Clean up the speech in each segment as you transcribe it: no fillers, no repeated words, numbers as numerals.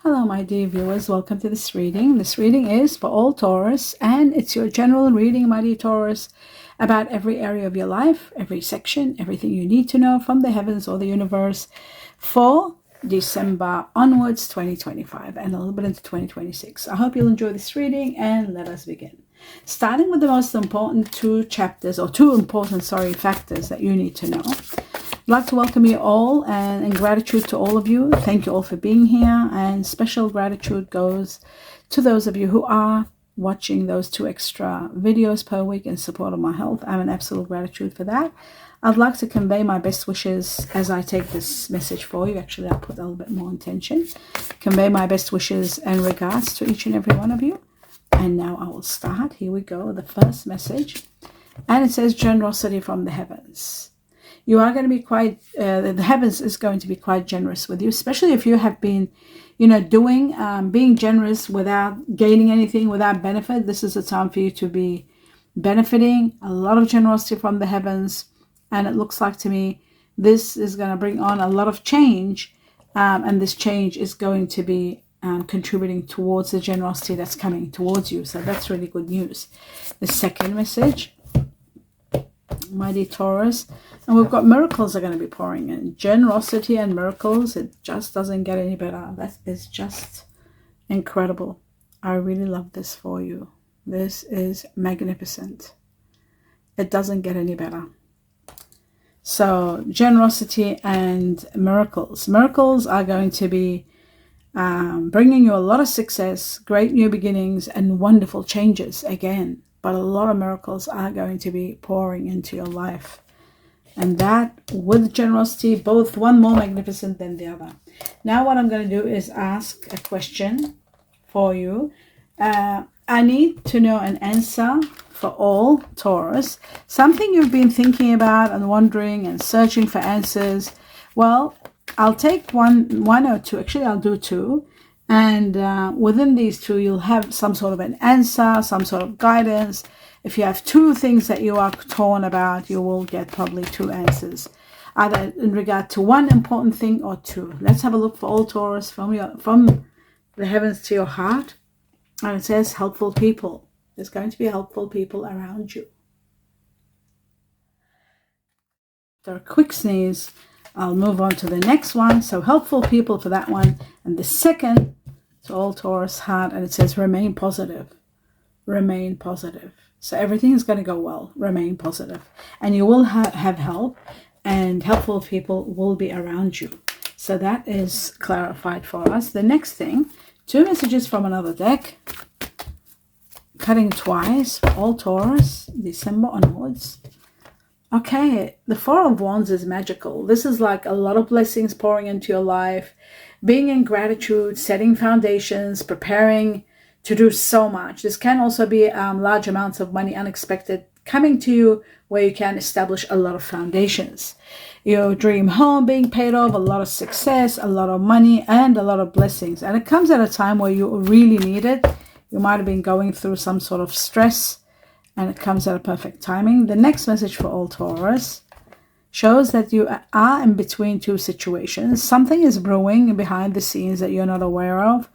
Hello my dear viewers, welcome to this reading. This reading is for all Taurus and it's your general reading, my dear Taurus, about every area of your life, every section, everything you need to know from the heavens or the universe for December onwards 2025 and a little bit into 2026. I hope you'll enjoy this reading and let us begin. Starting with the most important two important factors that you need to know. I'd like to welcome you all and in gratitude to all of you. Thank you all for being here, and special gratitude goes to those of you who are watching those 2 extra videos per week in support of my health. I have an absolute gratitude for that. I'd like to convey my best wishes as I take this message for you. Actually, I'll put a little bit more intention. Convey my best wishes and regards to each and every one of you. And now I will start. Here we go, the first message. And it says generosity from the heavens. You are going to be the heavens is going to be quite generous with you, especially if you have been, being generous without gaining anything, without benefit. This is a time for you to be benefiting. A lot of generosity from the heavens. And it looks like to me, this is going to bring on a lot of change. And this change is going to be contributing towards the generosity that's coming towards you. So that's really good news. The second message, my dear Taurus, and we've got miracles are going to be pouring in. Generosity and miracles, it just doesn't get any better. That is just incredible. I really love this for you. This is magnificent. It doesn't get any better. So generosity and miracles. Miracles are going to be bringing you a lot of success, great new beginnings, and wonderful changes again. But a lot of miracles are going to be pouring into your life. And that, with generosity, both one more magnificent than the other. Now what I'm going to do is ask a question for you. I need to know an answer for all Taurus. Something you've been thinking about and wondering and searching for answers. Well, I'll take one or two. Actually, I'll do 2. And within these 2, you'll have some sort of an answer, some sort of guidance. If you have 2 things that you are torn about, you will get probably 2 answers, either in regard to one important thing or 2. Let's have a look for all Taurus from the heavens to your heart. And it says helpful people. There's going to be helpful people around you. After a quick sneeze, I'll move on to the next one. So helpful people for that one. And the second, to all Taurus heart, and it says remain positive. Remain positive. So everything is going to go well. Remain positive. And you will have help, and helpful people will be around you. So that is clarified for us. The next thing, 2 messages from another deck. Cutting twice for all Taurus, December onwards. Okay, the 4 of Wands is magical. This is like a lot of blessings pouring into your life, being in gratitude, setting foundations, preparing to do so much. This can also be large amounts of money, unexpected, coming to you where you can establish a lot of foundations. Your dream home being paid off, a lot of success, a lot of money, and a lot of blessings. And it comes at a time where you really need it. You might have been going through some sort of stress, and it comes at a perfect timing. The next message for all Taurus shows that you are in between 2 situations. Something is brewing behind the scenes that you're not aware of.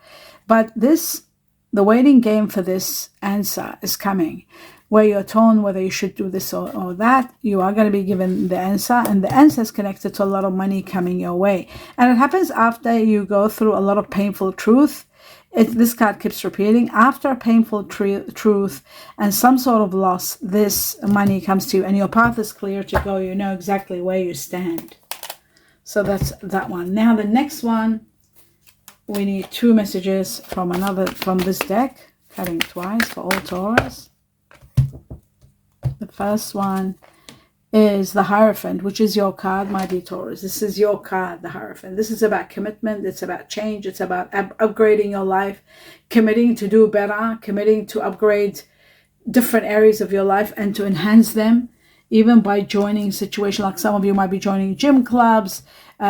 But the waiting game for this answer is coming. Where you're torn whether you should do this or that, you are going to be given the answer. And the answer is connected to a lot of money coming your way. And it happens after you go through a lot of painful truth. This card keeps repeating, after a painful truth and some sort of loss, this money comes to you and your path is clear to go. You know exactly where you stand. So that's that one. Now the next one, we need 2 messages from this deck, cutting twice for all Taurus. The first one is the Hierophant, which is your card, my dear Taurus. This is your card, the Hierophant. This is about commitment. It's about change. It's about upgrading your life, committing to do better, committing to upgrade different areas of your life and to enhance them, even by joining situations. Like some of you might be joining gym clubs,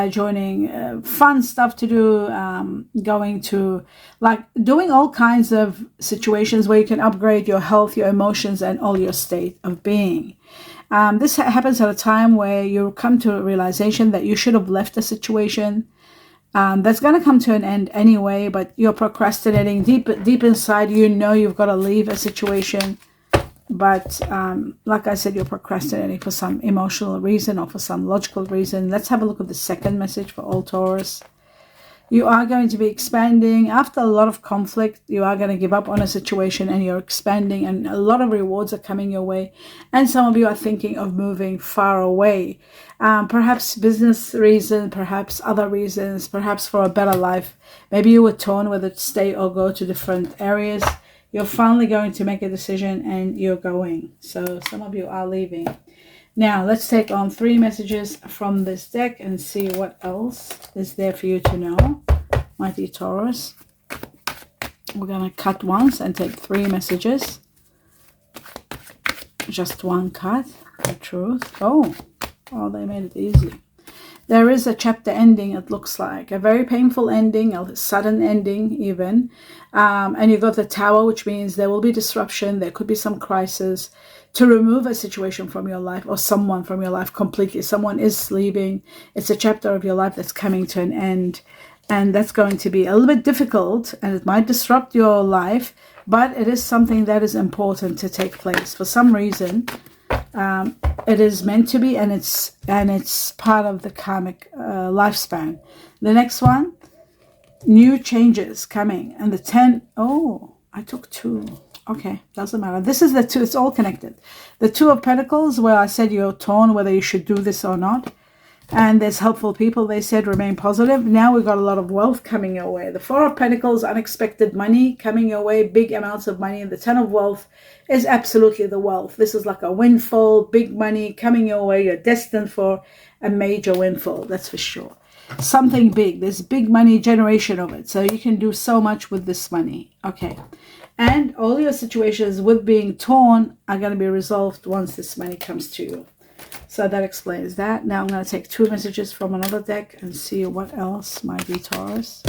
joining fun stuff to do, going to doing all kinds of situations where you can upgrade your health, your emotions, and all your state of being. This happens at a time where you come to a realization that you should have left a situation That's going to come to an end anyway, but you're procrastinating deep inside. You know you've got to leave a situation, but like I said, you're procrastinating for some emotional reason or for some logical reason. Let's have a look at the second message for all Taurus. You are going to be expanding. After a lot of conflict, you are going to give up on a situation and you're expanding, and a lot of rewards are coming your way. And some of you are thinking of moving far away. Perhaps business reason, perhaps other reasons, perhaps for a better life. Maybe you were torn whether to stay or go to different areas. You're finally going to make a decision and you're going. So some of you are leaving. Now, let's take on 3 messages from this deck and see what else is there for you to know, my dear Taurus. We're going to cut once and take 3 messages. Just one cut, the truth. Oh, they made it easy. There is a chapter ending, it looks like. A very painful ending, a sudden ending even. And you've got the Tower, which means there will be disruption. There could be some crisis to remove a situation from your life or someone from your life completely. Someone is leaving. It's a chapter of your life that's coming to an end. And that's going to be a little bit difficult and it might disrupt your life, but it is something that is important to take place. For some reason, it is meant to be, and it's part of the karmic lifespan. The next one, new changes coming. And the 10, oh, I took 2. Okay, doesn't matter. This is the 2, it's all connected. The 2 of Pentacles, where I said you're torn whether you should do this or not. And there's helpful people, they said, remain positive. Now we've got a lot of wealth coming your way. The 4 of Pentacles, unexpected money coming your way, big amounts of money. And the 10 of wealth is absolutely the wealth. This is like a windfall, big money coming your way. You're destined for a major windfall, that's for sure. Something big, there's big money generation of it. So you can do so much with this money. Okay. And all your situations with being torn are going to be resolved once this money comes to you. So that explains that. Now I'm going to take 2 messages from another deck and see what else might be Taurus.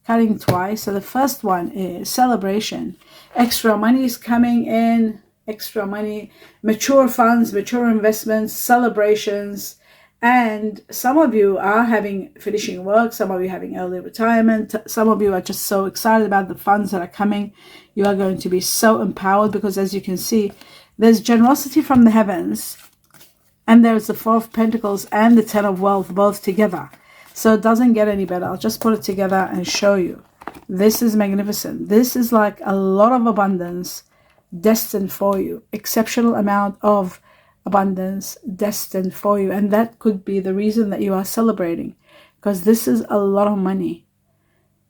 Cutting twice. So the first one is celebration. Extra money is coming in. Extra money. Mature funds, mature investments, celebrations. And some of you are finishing work. Some of you having early retirement. Some of you are just so excited about the funds that are coming. You are going to be so empowered because, as you can see, there's generosity from the heavens. And there's the 4 of Pentacles and the 10 of Wealth both together. So it doesn't get any better. I'll just put it together and show you. This is magnificent. This is like a lot of abundance destined for you. Exceptional amount of abundance destined for you. And that could be the reason that you are celebrating. Because this is a lot of money.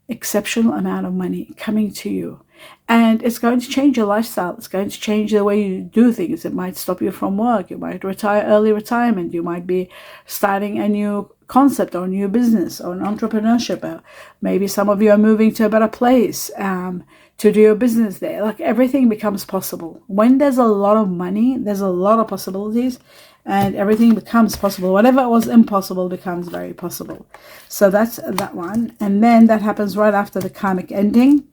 Exceptional amount of money coming to you. And it's going to change your lifestyle. It's going to change the way you do things. It might stop you from work. You might retire early retirement. You might be starting a new concept or a new business or an entrepreneurship. Maybe some of you are moving to a better place to do your business there. Like everything becomes possible. When there's a lot of money, there's a lot of possibilities and everything becomes possible. Whatever was impossible becomes very possible. So that's that one. And then that happens right after the karmic ending.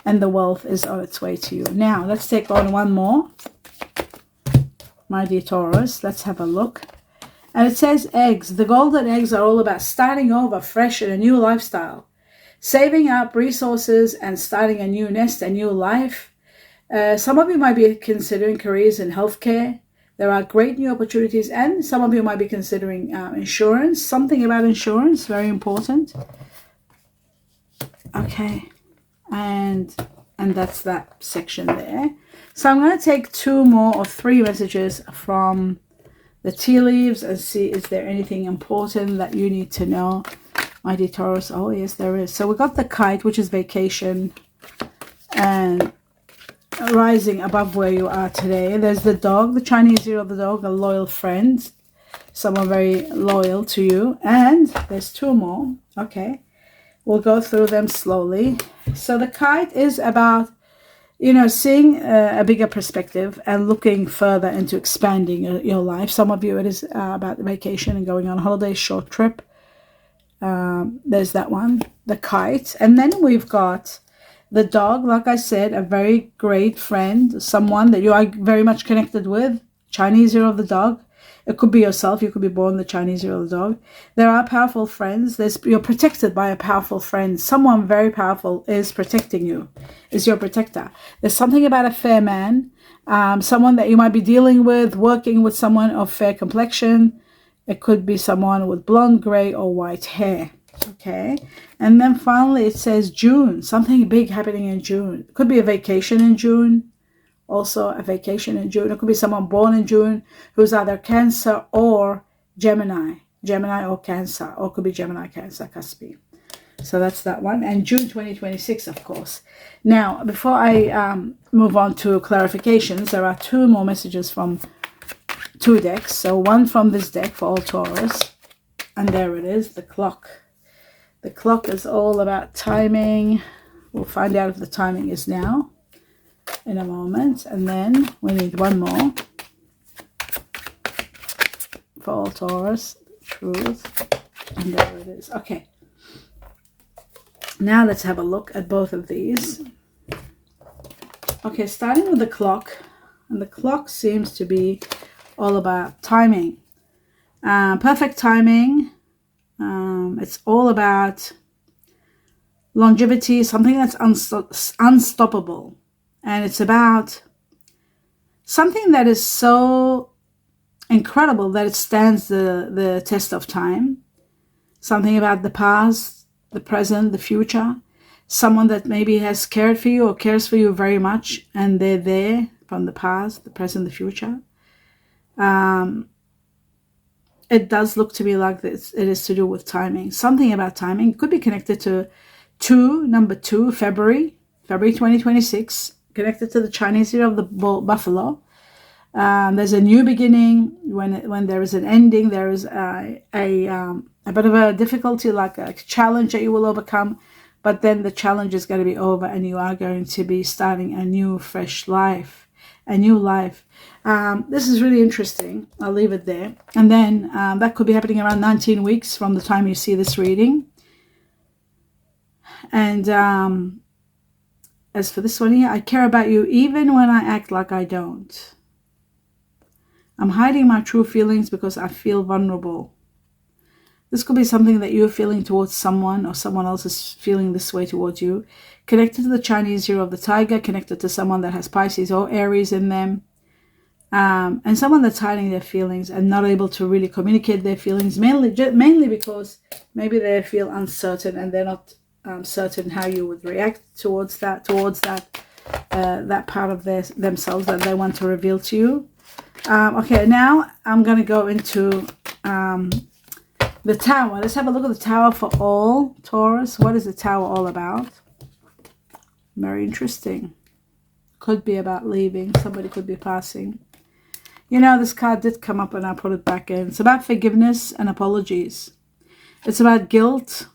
And the wealth is on its way to you. Now, let's take on one more. My dear Taurus, let's have a look. And it says eggs. The golden eggs are all about starting over fresh in a new lifestyle. Saving up resources and starting a new nest, a new life. Some of you might be considering careers in healthcare. There are great new opportunities. And some of you might be considering insurance. Something about insurance, very important. Okay. And that's that section there. So I'm going to take 2 more or 3 messages from the tea leaves and see is there anything important that you need to know, my dear Taurus. Oh yes, there is. So we got the kite, which is vacation and rising above where you are today. There's the dog, the Chinese zero of the dog, a loyal friend, someone very loyal to you. And there's 2 more. Okay. We'll go through them slowly. So the kite is about, seeing a bigger perspective and looking further into expanding your life. Some of you, it is about vacation and going on holiday, short trip. There's that one, the kite. And then we've got the dog, like I said, a very great friend, someone that you are very much connected with, Chinese zero of the dog. It could be yourself. You could be born the Chinese year of the dog. There are powerful friends. You're protected by a powerful friend. Someone very powerful is protecting you, is your protector. There's something about a fair man, someone that you might be dealing with, working with someone of fair complexion. It could be someone with blonde, gray, or white hair. Okay. And then finally it says June. Something big happening in June. It could be a vacation in June. Also a vacation in June. It could be someone born in June who's either Cancer or Gemini. Gemini or Cancer. Or it could be Gemini, Cancer, Cusp. So that's that one. And June 2026, of course. Now, before I move on to clarifications, there are two more messages from two decks. So one from this deck for all Taurus. And there it is, the clock. The clock is all about timing. We'll find out if the timing is now in a moment. And then we need one more for all Taurus. Truth. And there it is. Okay. Now let's have a look at both of these. Okay, starting with the clock. And the clock seems to be all about timing. Perfect timing. It's all about longevity, something that's unstoppable. And it's about something that is so incredible that it stands the test of time. Something about the past, the present, the future. Someone that maybe has cared for you or cares for you very much, and they're there from the past, the present, the future. It does look to me like this. It is to do with timing. Something about timing. It could be connected to number 2, February 2026. Connected to the Chinese year of the buffalo. There's a new beginning. When there is an ending, there is a bit of a difficulty, like a challenge that you will overcome. But then the challenge is going to be over and you are going to be starting a new, fresh life. A new life. This is really interesting. I'll leave it there. And then that could be happening around 19 weeks from the time you see this reading. And as for this one here, I care about you even when I act like I don't. I'm hiding my true feelings because I feel vulnerable. This could be something that you're feeling towards someone, or someone else is feeling this way towards you. Connected to the Chinese year of the tiger, connected to someone that has Pisces or Aries in them. And someone that's hiding their feelings and not able to really communicate their feelings, mainly because maybe they feel uncertain and they're not certain how you would react towards that part of themselves that they want to reveal to you. Okay, now I'm going to go into the Tower. Let's have a look at the Tower for all Taurus. What is the Tower all about? Very interesting. Could be about leaving. Somebody could be passing. You know, this card did come up and I put it back in. It's about forgiveness and apologies. It's about guilt,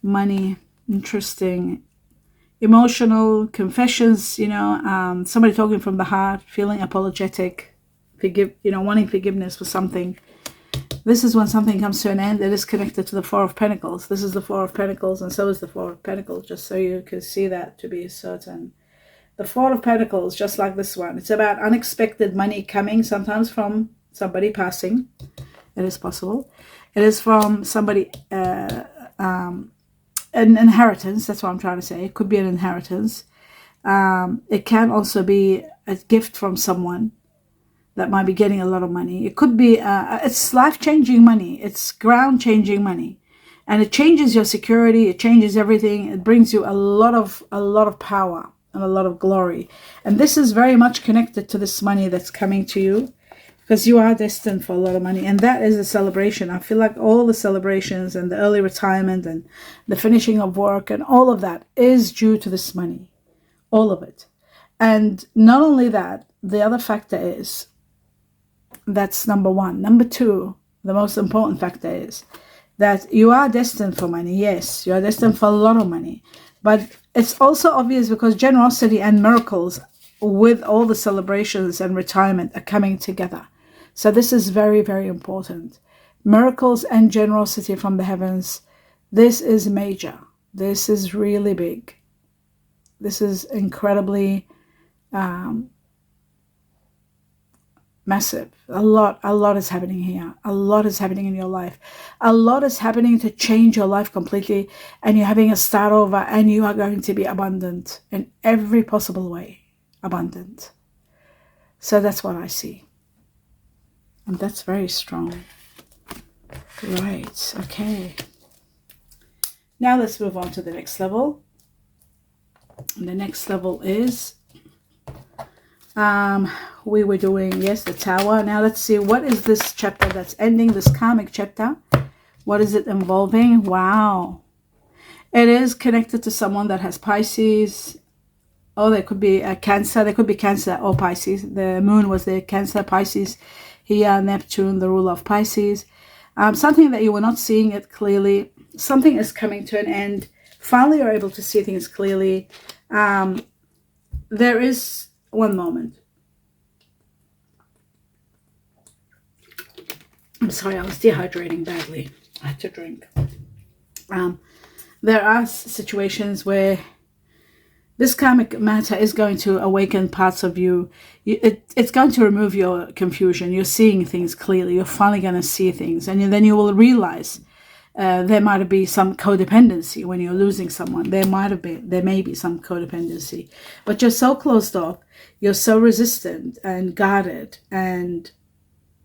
money, interesting, emotional confessions, you know, somebody talking from the heart, feeling apologetic, wanting forgiveness for something. This is when something comes to an end. It is connected to the Four of Pentacles. This is the Four of Pentacles, and so is the Four of Pentacles, just so you can see that to be certain. The Four of Pentacles, just like this one. It's about unexpected money coming, sometimes from somebody passing. It is possible. It is from somebody, an inheritance. That's what I'm trying to say. It could be an inheritance. It can also be a gift from someone that might be getting a lot of money. It could be, it's life-changing money. It's ground-changing money. And it changes your security. It changes everything. It brings you a lot of power and a lot of glory. And this is very much connected to this money that's coming to you, because you are destined for a lot of money. And that is a celebration. I feel like all the celebrations and the early retirement and the finishing of work and all of that is due to this money. All of it. And not only that, the other factor is, that's number one. Number two, the most important factor is that you are destined for money. Yes, you are destined for a lot of money. But it's also obvious because generosity and miracles with all the celebrations and retirement are coming together. So this is very, very important. Miracles and generosity from the heavens. This is major. This is really big. This is incredibly Massive. A lot is happening here. A lot is happening in your life. A lot is happening to change your life completely, and you're having a start over, and you are going to be abundant in every possible way. Abundant. So that's what I see. And that's very strong. Right. Okay. Now let's move on to the next level. And the next level is we were doing, yes, the Tower. Now let's see, what is this chapter that's ending, this karmic chapter? What is it involving? Wow. It is connected to someone that has Pisces. Oh, there could be a Cancer. There could be Cancer or Pisces. The moon was there, Cancer, Pisces. Here, Neptune, the ruler of Pisces. Something that you were not seeing it clearly. Something is coming to an end. Finally, you're able to see things clearly. There is one moment. I'm sorry, I was dehydrating badly. I had to drink. There are situations where this karmic matter is going to awaken parts of you. It's going to remove your confusion. You're seeing things clearly. You're finally going to see things. And then you will realize there might be some codependency when you're losing someone. There may be some codependency. But you're so closed off. You're so resistant and guarded. And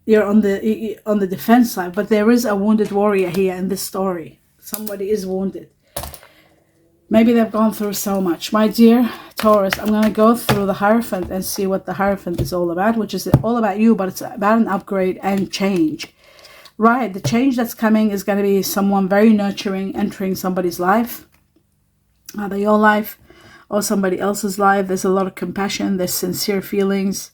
you're on the defense side. But there is a wounded warrior here in this story. Somebody is wounded. Maybe they've gone through so much. My dear Taurus, I'm going to go through the Hierophant and see what the Hierophant is all about, which is all about you, but it's about an upgrade and change. Right, the change that's coming is going to be someone very nurturing entering somebody's life. Either your life or somebody else's life. There's a lot of compassion. There's sincere feelings.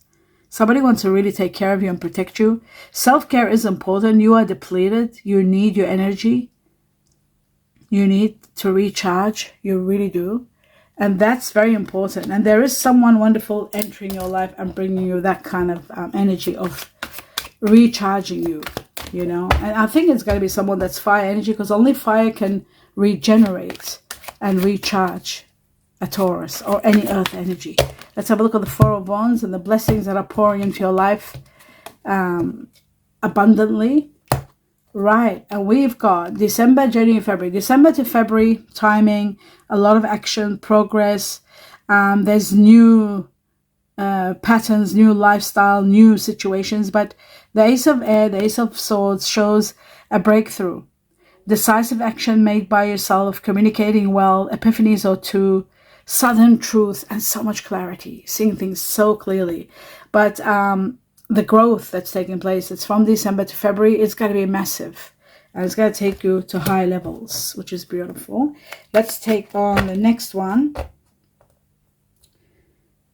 Somebody wants to really take care of you and protect you. Self-care is important. You are depleted. You need your energy. You need to recharge. You really do. And that's very important. And there is someone wonderful entering your life and bringing you that kind of energy of recharging you, you know. And I think it's going to be someone that's fire energy, because only fire can regenerate and recharge a Taurus or any earth energy. Let's have a look at the Four of Wands and the blessings that are pouring into your life abundantly. Right, and we've got December, January, February. December to February timing, a lot of action, progress. There's new patterns, new lifestyle, new situations. But the Ace of Air, the Ace of Swords shows a breakthrough. Decisive action made by yourself, communicating well, epiphanies or two, sudden truth, and so much clarity. Seeing things so clearly. But the growth that's taking place, it's from December to February, it's going to be massive. And it's going to take you to high levels, which is beautiful. Let's take on the next one.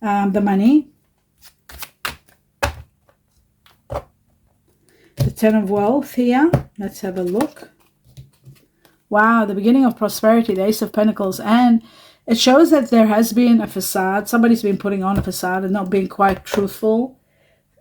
The money. The Ten of Wealth here. Let's have a look. Wow, the beginning of prosperity, the Ace of Pentacles. And it shows that there has been a facade. Somebody's been putting on a facade and not being quite truthful.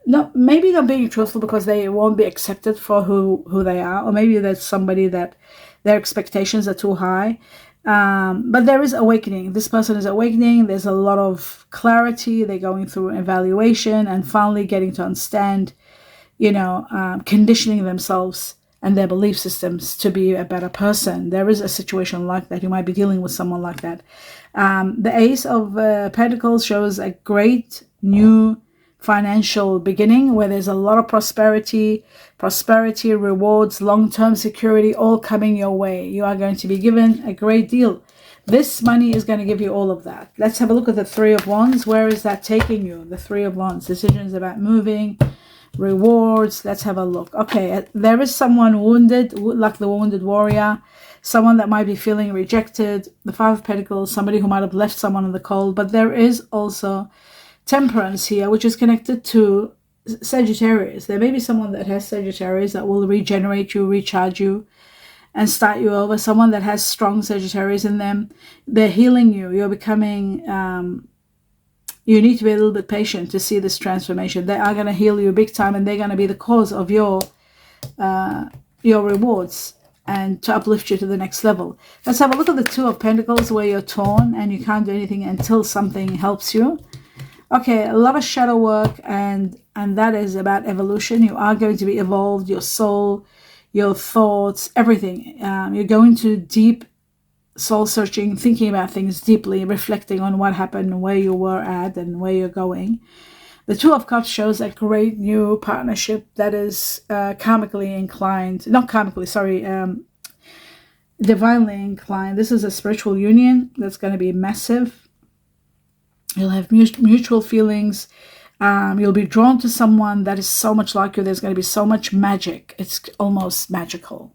No, maybe not being truthful because they won't be accepted for who they are. Or maybe there's somebody that their expectations are too high. But there is awakening. This person is awakening. There's a lot of clarity. They're going through an evaluation and finally getting to understand, you know, conditioning themselves and their belief systems to be a better person. There is a situation like that. You might be dealing with someone like that. The Ace of Pentacles shows a great new financial beginning where there's a lot of prosperity, rewards, long-term security, all coming your way. You are going to be given a great deal. This money is going to give you all of that. Let's have a look at the Three of Wands. Where is that taking you? The Three of Wands. Decisions about moving, rewards. Let's have a look. Okay, there is someone wounded, like the wounded warrior. Someone that might be feeling rejected. The Five of Pentacles. Somebody who might have left someone in the cold. But there is also Temperance here, which is connected to Sagittarius. There may be someone that has Sagittarius that will regenerate you, recharge you, and start you over. Someone that has strong Sagittarius in them. They're healing you. You're becoming, you need to be a little bit patient to see this transformation. They are going to heal you big time, and they're going to be the cause of your rewards and to uplift you to the next level. Let's have a look at the Two of Pentacles, where you're torn and you can't do anything until something helps you. Okay, a lot of shadow work, and that is about evolution. You are going to be evolved, your soul, your thoughts, everything. You're going to deep soul searching, thinking about things deeply, reflecting on what happened, where you were at, and where you're going. The Two of Cups shows a great new partnership that is karmically inclined. Not karmically, sorry, divinely inclined. This is a spiritual union that's going to be massive. You'll have mutual feelings. You'll be drawn to someone that is so much like you. There's going to be so much magic. It's almost magical.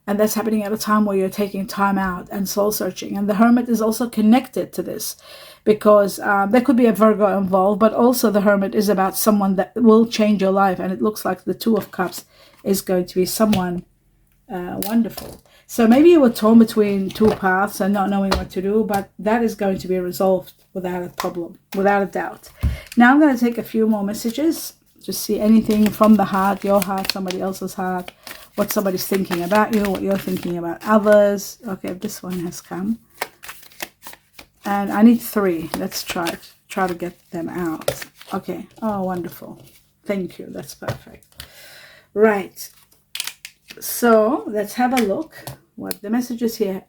And that's happening at a time where you're taking time out and soul searching. And the Hermit is also connected to this because there could be a Virgo involved, but also the Hermit is about someone that will change your life. And it looks like the Two of Cups is going to be someone wonderful. So maybe you were torn between two paths and not knowing what to do, but that is going to be resolved without a problem, without a doubt. Now I'm going to take a few more messages to see anything from the heart, your heart, somebody else's heart, what somebody's thinking about you, what you're thinking about others. Okay, this one has come. And I need 3. Let's try to get them out. Okay. Oh, wonderful. Thank you. That's perfect. Right. So let's have a look what the messages here.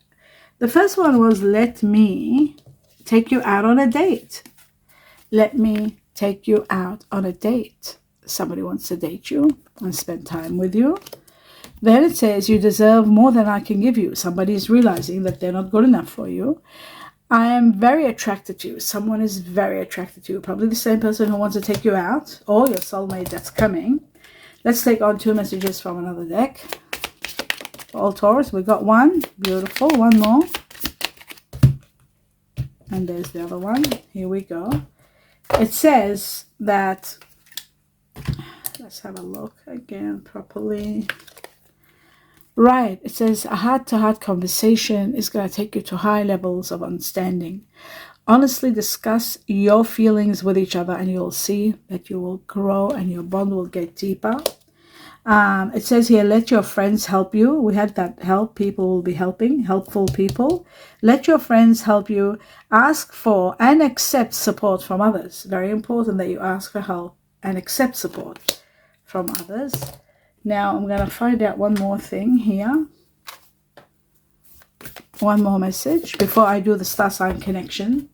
The first one was, let me take you out on a date. Let me take you out on a date. Somebody wants to date you and spend time with you. Then it says, you deserve more than I can give you. Somebody is realizing that they're not good enough for you. I am very attracted to you. Someone is very attracted to you. Probably the same person who wants to take you out, or your soulmate that's coming. Let's take on 2 messages from another deck. For all Taurus, we got 1. Beautiful. 1 more. And there's the other one. Here we go. It says that, let's have a look again properly. Right, it says a heart-to-heart conversation is going to take you to high levels of understanding. Honestly discuss your feelings with each other and you'll see that you will grow and your bond will get deeper. It says here, let your friends help you. We had that help. People will be helping, helpful people. Let your friends help you. Ask for and accept support from others. Very important that you ask for help and accept support from others. Now I'm going to find out one more thing here. One more message before I do the star sign connection.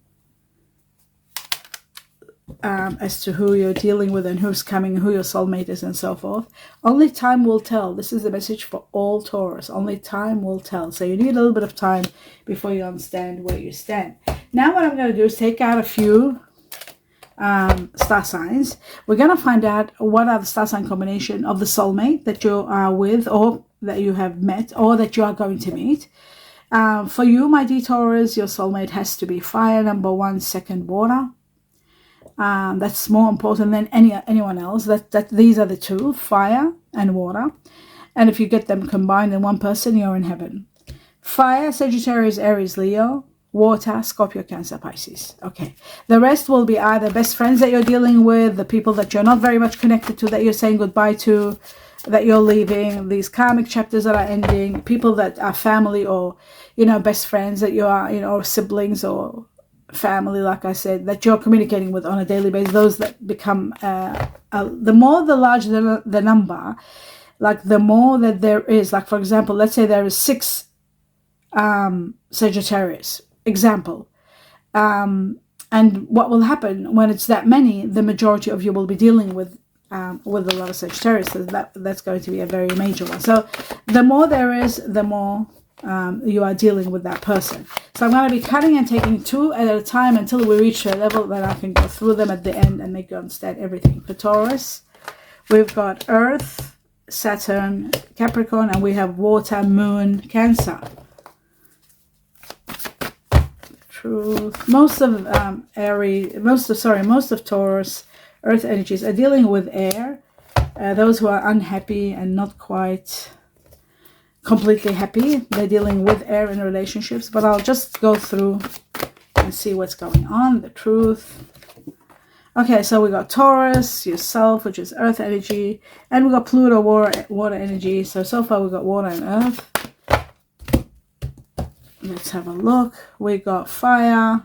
As to who you're dealing with and who's coming, who your soulmate is and so forth. Only time will tell. This is the message for all Taurus. Only time will tell. So you need a little bit of time before you understand where you stand. Now what I'm going to do is take out a few star signs. We're going to find out what are the star sign combination of the soulmate that you are with or that you have met or that you are going to meet. For you, my dear Taurus, your soulmate has to be fire, number 1, second water. That's more important than anyone else. That these are the 2, fire and water. And if you get them combined in one person, you're in heaven. Fire, Sagittarius, Aries, Leo. Water, Scorpio, Cancer, Pisces. Okay. The rest will be either best friends that you're dealing with, the people that you're not very much connected to, that you're saying goodbye to, that you're leaving, these karmic chapters that are ending, people that are family or, best friends that you are, or siblings or family, like I said, that you're communicating with on a daily basis. Those that become, the larger the number, like the more that there is, like for example, let's say there is 6 Sagittarius. Example, and what will happen when it's that many? The majority of you will be dealing with a lot of Sagittarius. So that's going to be a very major one. So the more there is, the more you are dealing with that person. So I'm going to be cutting and taking 2 at a time until we reach a level that I can go through them at the end and make you understand everything. For Taurus, we've got Earth, Saturn, Capricorn, and we have Water, Moon, Cancer. Truth. Most of Taurus earth energies are dealing with air. Those who are unhappy and not quite completely happy, they're dealing with air in relationships. But I'll just go through and see what's going on. The truth. Okay, so we got Taurus, yourself, which is earth energy, and we got Pluto, water energy. So far we got water and earth. Let's have a look. We got fire,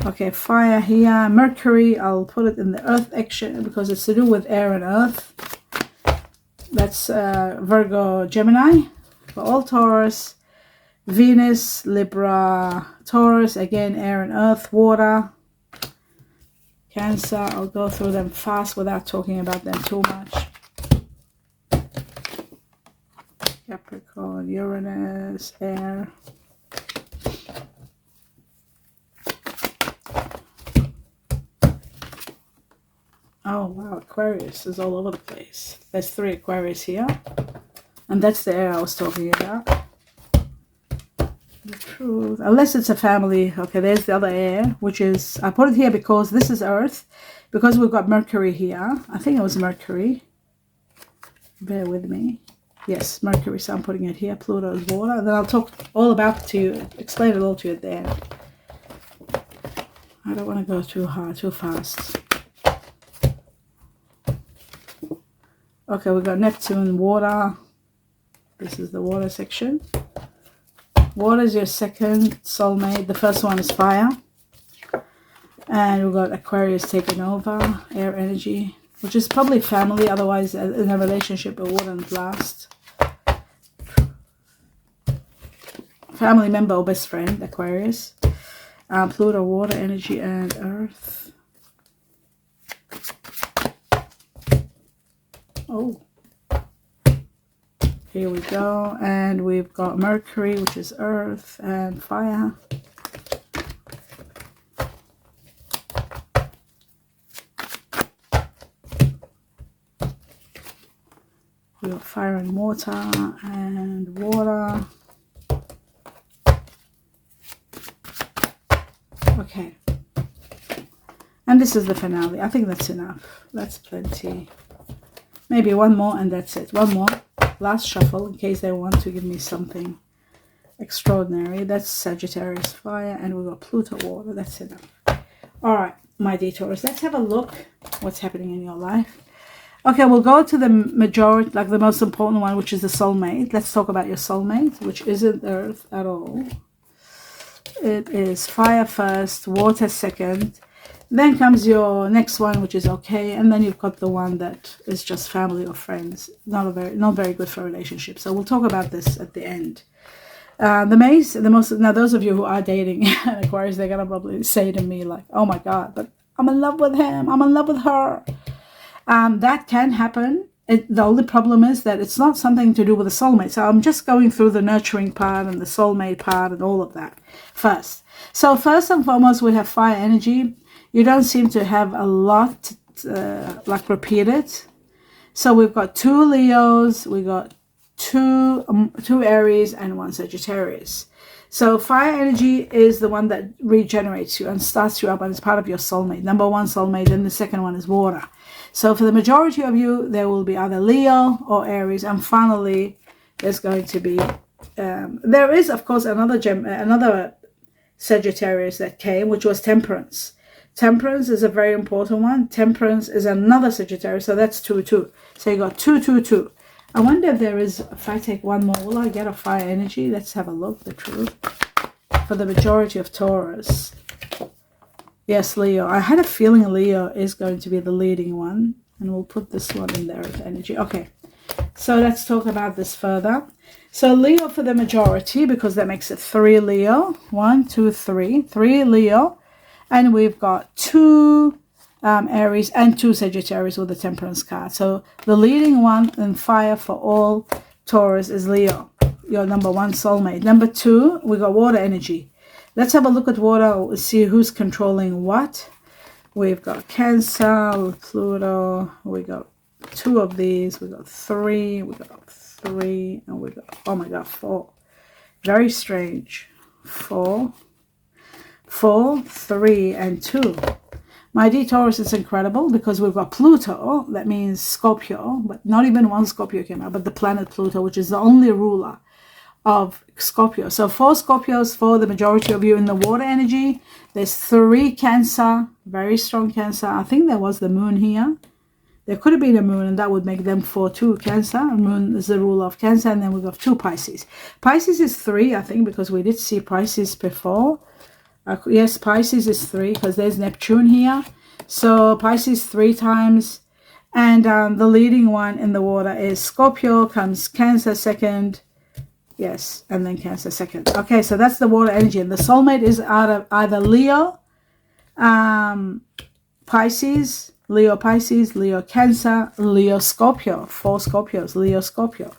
Okay, fire here. Mercury, I'll put it in the earth action because it's to do with air and earth. That's Virgo, Gemini for all Taurus. Venus, Libra, Taurus, again air and earth, water. Cancer, I'll go through them fast without talking about them too much. Capricorn, Uranus, air. Oh wow, Aquarius is all over the place. There's 3 Aquarius here. And that's the air I was talking about. The truth. Unless it's a family. Okay, there's the other air, which is, I put it here because this is Earth. Because we've got Mercury here. I think it was Mercury. Bear with me. Yes, Mercury, so I'm putting it here. Pluto is water. And then I'll talk all about it to you, explain it all to you at the end. I don't want to go too hard, too fast. Okay, we've got Neptune, water. This is the water section. Water is your second soulmate. The first one is fire. And we've got Aquarius taking over, air energy, which is probably family. Otherwise, in a relationship, it wouldn't last. Family member or best friend, Aquarius. Pluto, water, energy, and earth. Oh, here we go. And we've got Mercury, which is earth, and fire. We got fire and water, and water. Okay. And this is the finale. I think that's enough. That's plenty. Maybe one more and that's it. One more. Last shuffle in case they want to give me something extraordinary. That's Sagittarius fire and we've got Pluto water. That's enough. Alright, my detours. Let's have a look what's happening in your life. Okay, we'll go to the majority, like the most important one, which is the soulmate. Let's talk about your soulmate, which isn't earth at all. It is fire first, water second. Then comes your next one, which is okay, and then you've got the one that is just family or friends, not very good for relationships. So we'll talk about this at the end. Now those of you who are dating Aquarius, they're gonna probably say to me like, "Oh my God, but I'm in love with him, I'm in love with her." That can happen. The only problem is that it's not something to do with the soulmate. So I'm just going through the nurturing part and the soulmate part and all of that first. So first and foremost, we have fire energy. You don't seem to have a lot like repeated. So we've got 2 Leos, we got two Aries and 1 Sagittarius. So fire energy is the one that regenerates you and starts you up and is part of your soulmate. Number 1 soulmate, and the second one is water. So for the majority of you, there will be either Leo or Aries. And finally, there's going to be, there is of course another Sagittarius that came, which was Temperance. Temperance is a very important one. Temperance is another Sagittarius, so that's 2, 2. So you got 2, 2, 2. I wonder if there is, if I take one more, will I get a fire energy? Let's have a look, the truth. For the majority of Taurus. Yes, Leo. I had a feeling Leo is going to be the leading one. And we'll put this one in there with energy. Okay, so let's talk about this further. So Leo for the majority, because that makes it 3 Leo. 1, 2, 3. 3 Leo. And we've got 2 Aries and 2 Sagittarius with the Temperance card. So the leading one in fire for all Taurus is Leo, your number 1 soulmate. Number 2, we got water energy. Let's have a look at water, see who's controlling what. We've got Cancer with Pluto. We got 2 of these. We got 3. We got 3. And we got, oh my God, 4. Very strange. 4, 3, and 2. My D Taurus is incredible because we've got Pluto, that means Scorpio, but not even 1 Scorpio came out, but the planet Pluto, which is the only ruler of Scorpio. So 4 Scorpios for the majority of you in the water energy. There's 3 Cancer, very strong Cancer. I think there was the moon here. There could have been a moon, and that would make them 4 too. Cancer, moon is the ruler of Cancer, and then we've got 2 Pisces. Pisces is 3, I think, because we did see Pisces before. Yes, Pisces is 3 because there's Neptune here. So Pisces 3 times. And the leading one in the water is Scorpio, comes Cancer second. Yes, and then Cancer second. Okay, so that's the water energy. And the soulmate is out of either Leo, Pisces, Leo Pisces, Leo Cancer, Leo Scorpio. 4 Scorpios, Leo Scorpio.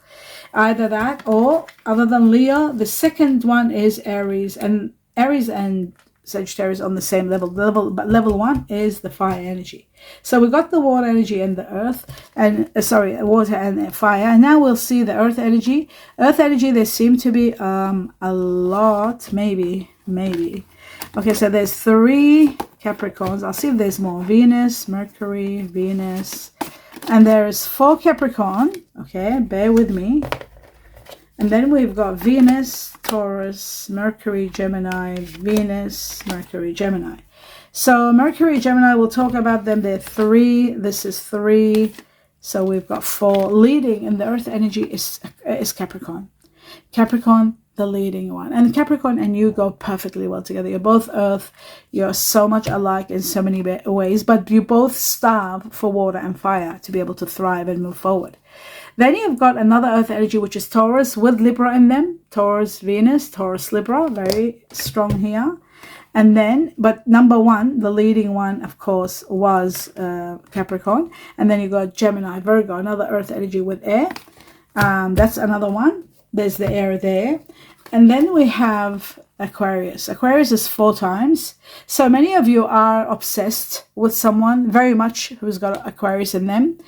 Either that, or other than Leo, the second one is Aries. And Aries and Sagittarius on the same level. But level 1 is the fire energy. So we got the water energy and the earth, and water and fire. And now we'll see the earth energy. Earth energy, there seem to be a lot, maybe. Okay, so there's 3 Capricorns. I'll see if there's more. Venus, Mercury, Venus, and there's 4 Capricorn. Okay, bear with me. And then we've got Venus, Taurus, Mercury, Gemini, Venus, Mercury, Gemini. So Mercury, Gemini, we'll talk about them. They're 3. This is 3. So we've got 4. Leading in the earth energy is Capricorn. Capricorn, the leading one. And Capricorn and you go perfectly well together. You're both earth. You're so much alike in so many ways. But you both starve for water and fire to be able to thrive and move forward. Then you've got another earth energy, which is Taurus with Libra in them. Taurus, Venus, Taurus, Libra, very strong here. And then, but number 1, the leading one, of course, was Capricorn. And then you got Gemini, Virgo, another earth energy with air. That's another one. There's the air there. And then we have Aquarius. Aquarius is 4 times. So many of you are obsessed with someone very much who's got Aquarius in them.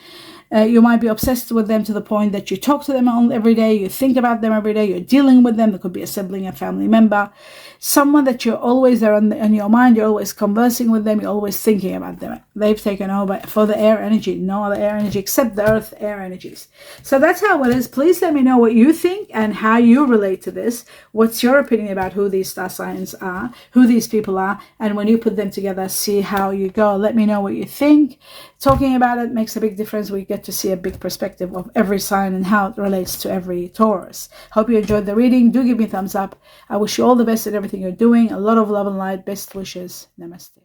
You might be obsessed with them to the point that you talk to them every day, you think about them every day, you're dealing with them. There could be a sibling, a family member, someone that you're always there on your mind, you're always conversing with them, you're always thinking about them. They've taken over for the air energy, no other air energy except the earth air energies. So that's how it is. Please let me know what you think and how you relate to this. What's your opinion about who these star signs are, who these people are, and when you put them together, see how you go. Let me know what you think. Talking about it makes a big difference. We get to see a big perspective of every sign and how it relates to every Taurus. Hope you enjoyed the reading. Do give me a thumbs up. I wish you all the best at everything you're doing. A lot of love and light. Best wishes. Namaste.